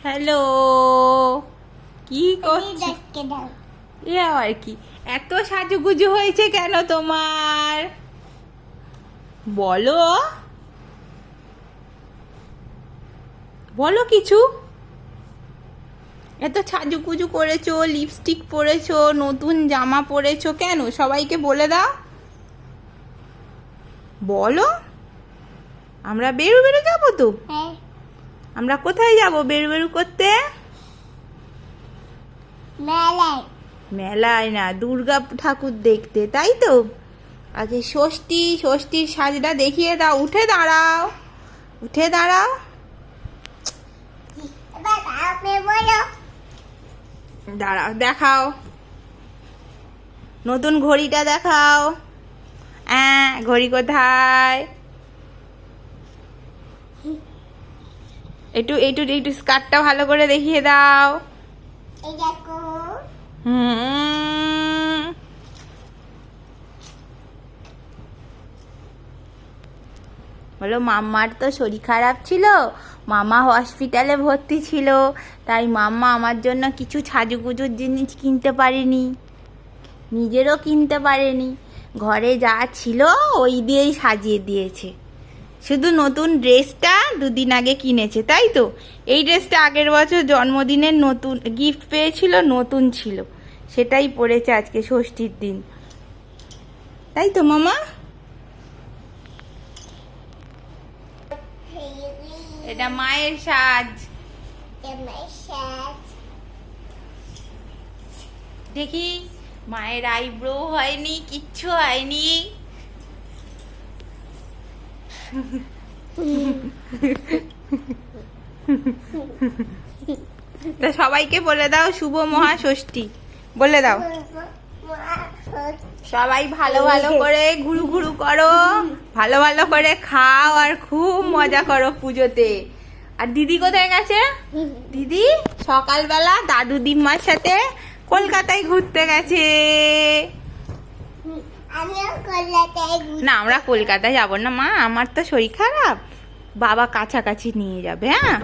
Hello, কি করছো? এ আর কি, এত সাজুগুজু হয়েছে কেন তোমার? বলো বলো কিছু। এত সাজুগুজু করেছো, লিপস্টিক পরেছো, নতুন জামা পরেছো কেন? সবাইকে বলে দাও। বলো। আমরা বেরু বেরু যাবো তো? আমরা কোথায় যাব বেরু বেরু করতে? মেলায়। মেলায় না, দুর্গা ঠাকুর দেখতে, তাই তো? আগে ষষ্ঠীর সাজটা দেখিয়ে দাও। উঠে দাঁড়াও, উঠে দাঁড়াও। এবার আপনি বলো। দাঁড়াও, দেখাও নতুন ঘড়িটা দেখাও। ঘড়ি কোথায়? একটু একটু একটু স্কার্টটা ভালো করে দেখিয়ে দাও। এই দেখো। বলো, মাম্মার তো শরীর খারাপ ছিল, মামা হসপিটালে ভর্তি ছিল, তাই মাম্মা আমার জন্য কিছু সাজুগুজুর জিনিস কিনতে পারেনি, নিজেরও কিনতে পারেনি। ঘরে যা ছিল ওই দিয়েই সাজিয়ে দিয়েছে। শুধু নতুন ড্রেসটা দুদিন আগে কিনেছে, তাই তো? এই ড্রেসটা আগের বছর জন্মদিনের নতুন গিফট পেয়েছিল, নতুন ছিল, সেটাই পরেছে আজকে ষষ্ঠীর দিন, তাই তো মামা? এটা মায়ের সাজ। দেখি, মায়ের আইব্রো হয়নি, কিচ্ছু হয়নি। তা সবাইকে বলে দাও শুভ মহাষষ্ঠী, বলে দাও। সবাই ভালো ভালো করে ঘুরু ঘুরু করো, ভালো ভালো করে খাও, আর খুব মজা করো পুজোতে। আর দিদি কোথায় গেছে? দিদি সকালবেলা দাদু দিম্মার সাথে কলকাতায় ঘুরতে গেছে। না, আমরা কলকাতায় যাবো না মা, আমার তো শরীর খারাপ। বাবা কাছাকাছি নিয়ে যাবে। হ্যাঁ।